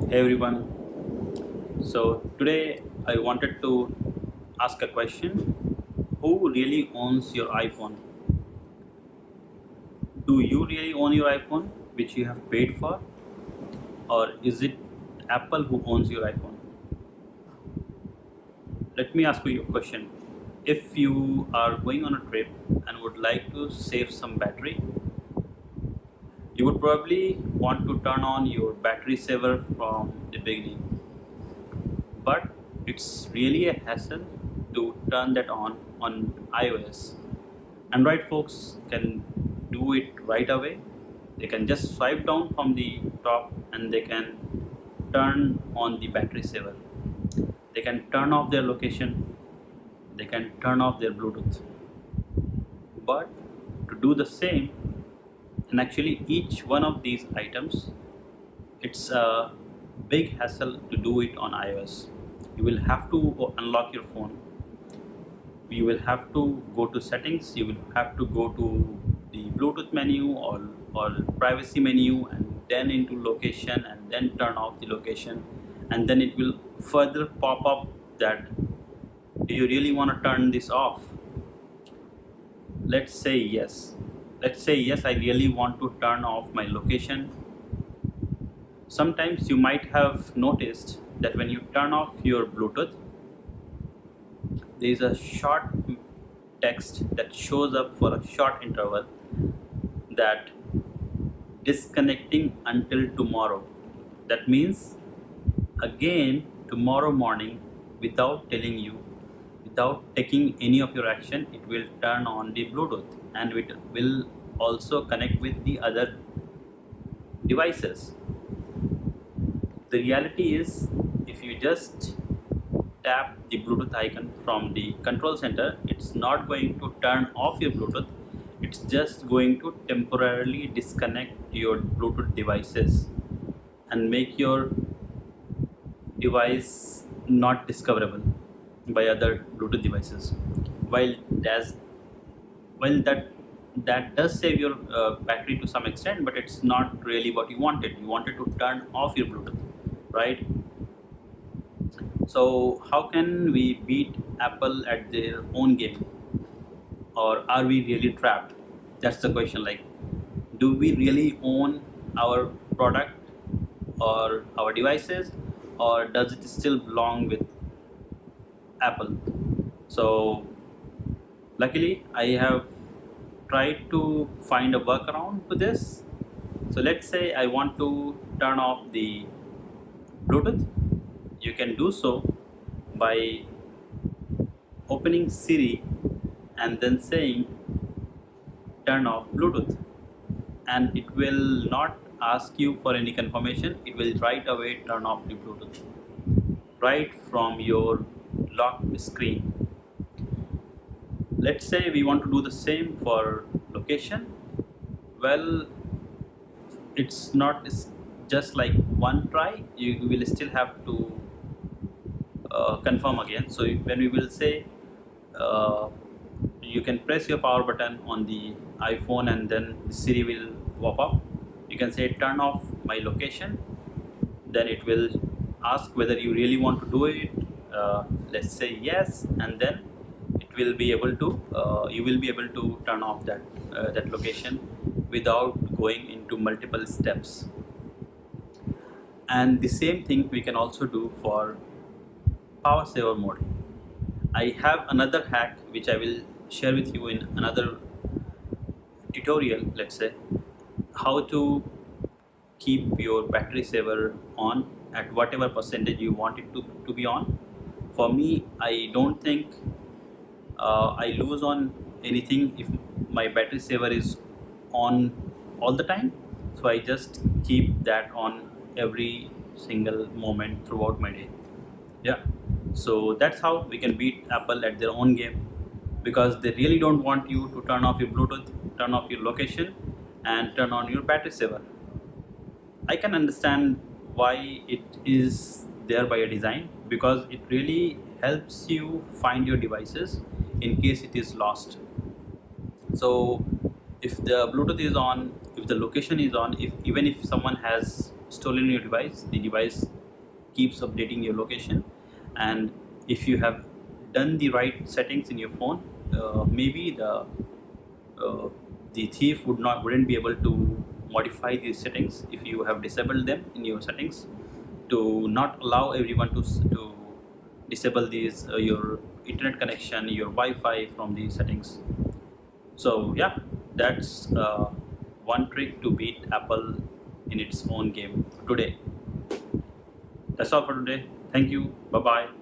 Hey everyone. So today I wanted to ask a question. Who really owns your iPhone? Do you really own your iPhone which you have paid for, or is it Apple who owns your iPhone? Let me ask you a question. If you are going on a trip and would like to save some battery, you would probably want to turn on your battery saver from the beginning. But it's really a hassle to turn that on iOS. Android folks can do it right away. They can just swipe down from the top and they can turn on the battery saver. They can turn off their location. They can turn off their Bluetooth. But to do the same, and actually each one of these items, it's a big hassle to do it on iOS. You will have to unlock your phone. You will have to go to settings. You will have to go to the Bluetooth menu or privacy menu, and then into location, and then turn off the location, and then it will further pop up that do you really want to turn this off. Let's say yes I really want to turn off my location. Sometimes you might have noticed that when you turn off your Bluetooth, there is a short text that shows up for a short interval that disconnecting until tomorrow. That means again tomorrow morning, without telling you, without taking any of your action, it will turn on the Bluetooth and it will also connect with the other devices. The reality is, if you just tap the Bluetooth icon from the control center, it's not going to turn off your Bluetooth. It's just going to temporarily disconnect your Bluetooth devices and make your device not discoverable by other Bluetooth devices. While that's while that does save your battery to some extent, but it's not really what you wanted. You wanted to turn off your Bluetooth, right? So how can we beat Apple at their own game, or are we really trapped? That's the question. Like, do we really own our product or our devices, or does it still belong with Apple? So luckily, I have tried to find a workaround to this. So let's say I want to turn off the Bluetooth. You can do so by opening Siri and then saying turn off Bluetooth, and it will not ask you for any confirmation. It will right away turn off the Bluetooth right from your lock screen. Let's say we want to do the same for location. Well, it's not just like one try. You will still have to confirm again. So when we will say uh, you can press your power button on the iPhone and then Siri will pop up. You can say turn off my location. Then it will ask whether you really want to do it. Let's say yes, and then it will be able to you will be able to turn off that location without going into multiple steps. And the same thing we can also do for power saver mode. I have another hack which I will share with you in another tutorial. Let's say how to keep your battery saver on at whatever percentage you want it to be on. For me, I don't think I lose on anything if my battery saver is on all the time. So I just keep that on every single moment throughout my day. Yeah. So that's how we can beat Apple at their own game, because they really don't want you to turn off your Bluetooth, turn off your location, and turn on your battery saver. I can understand why it is there by a design, because it really helps you find your devices in case it is lost. So if the Bluetooth is on, if the location is on, if even if someone has stolen your device, the device keeps updating your location. And if you have done the right settings in your phone, maybe uh, the thief wouldn't be able to modify these settings if you have disabled them in your settings, to not allow everyone to disable these your internet connection, your Wi-Fi from these settings. So yeah, that's one trick to beat Apple in its own game today. That's all for today. Thank you. Bye bye.